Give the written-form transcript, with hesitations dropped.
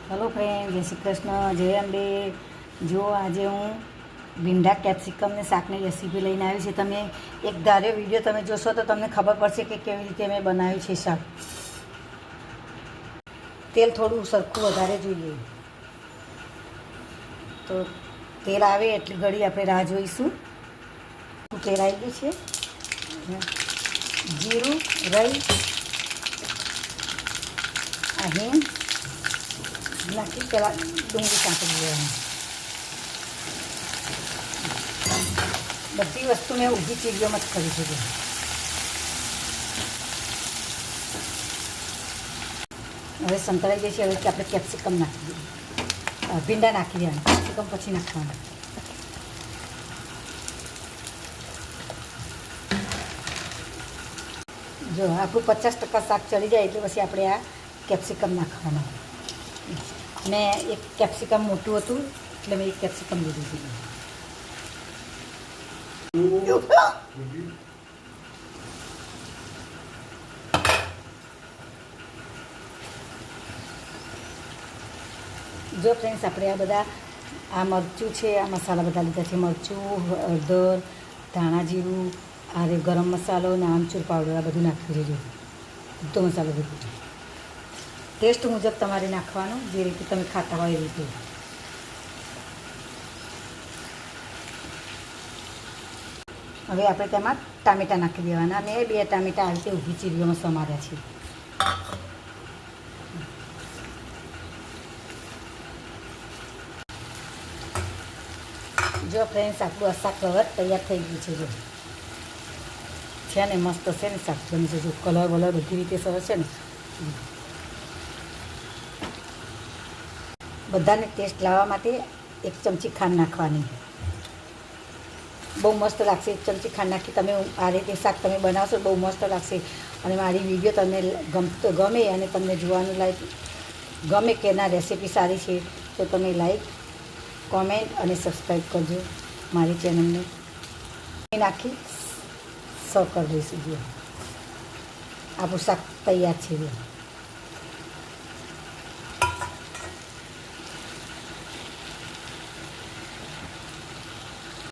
Hello friend, જય શ્રી કૃષ્ણ, જય અંબે. જો આજે હું ભીંડા કેપ્સિકમને શાકની રેસીપી લઈને આવી છે. તમે એક ધાર્યો વિડીયો તમે જોશો તો તમને ખબર પડશે કે કેવી રીતે મેં બનાવ્યું છે શાક. તેલ થોડું સરખું વધારે જોઈએ, તો તેલ આવે એટલી ઘડી આપણે રાહ જોઈશું. તેલ આવી ગયું છે. જીરું, રાઈ, આ હિંગ નાખી પહેલાં ડુંગળી કાપી દેવાની. બધી વસ્તુ મેં ઊભી ચીરીઓમાં જ કરી છે. હવે સંતળાઈ ગઈ છે. હવે આપણે કેપ્સિકમ નાખી દઈએ, ભીંડા નાખી દેવાના, કેપ્સિકમ પછી નાખવાના. જો આપણું 50% શાક ચડી જાય એટલે પછી આપણે આ કેપ્સિકમ નાખવાના. મેં એક કેપ્સિકમ મોટું હતું એટલે મેં એક કેપ્સિકમ લીધું હતું. જો ફ્રેન્ડ્સ, આપણે આ બધા આ મરચું છે, આ મસાલા બધા લીધા છે. મરચું, હળદર, ધાણા જીરું, આ ગરમ મસાલો ને આમચૂર પાવડર આ બધું નાખ્યું છે. જો બધો મસાલો બધું ટેસ્ટ મુજબ તમારે નાખવાનું, જે રીતે તમે ખાતા હોય એ રીતે. હવે આપણે તેમાં ટામેટાં નાખી દેવાના. મેં 2 ટામેટાં આવી રીતે ઊભી ચીરીઓમાં સમાર્યા છે. જો ફ્રેન્ડ્સ, આપણું આ શાક હવે તૈયાર થઈ ગયું છે. જો છે ને, મસ્ત છે ને, શાક બની છે. જો કલર વલર બધી રીતે સરસ છે ને. બધાને ટેસ્ટ લાવવા માટે 1 ચમચી ખાંડ નાખવાની. બહુ મસ્ત લાગશે. 1 ચમચી ખાંડ નાખી તમે આ રીતે શાક તમે બનાવશો, બહુ મસ્ત લાગશે. અને મારી વિડીયો તમને ગમે અને તમને જોવાનું લાઈક ગમે કે ના રેસીપી સારી છે તો તમે લાઈક, કોમેન્ટ અને સબસ્ક્રાઈબ કરજો મારી ચેનલને. નાખી સર્વ કરી દઈશું. જો આપણું શાક તૈયાર છે.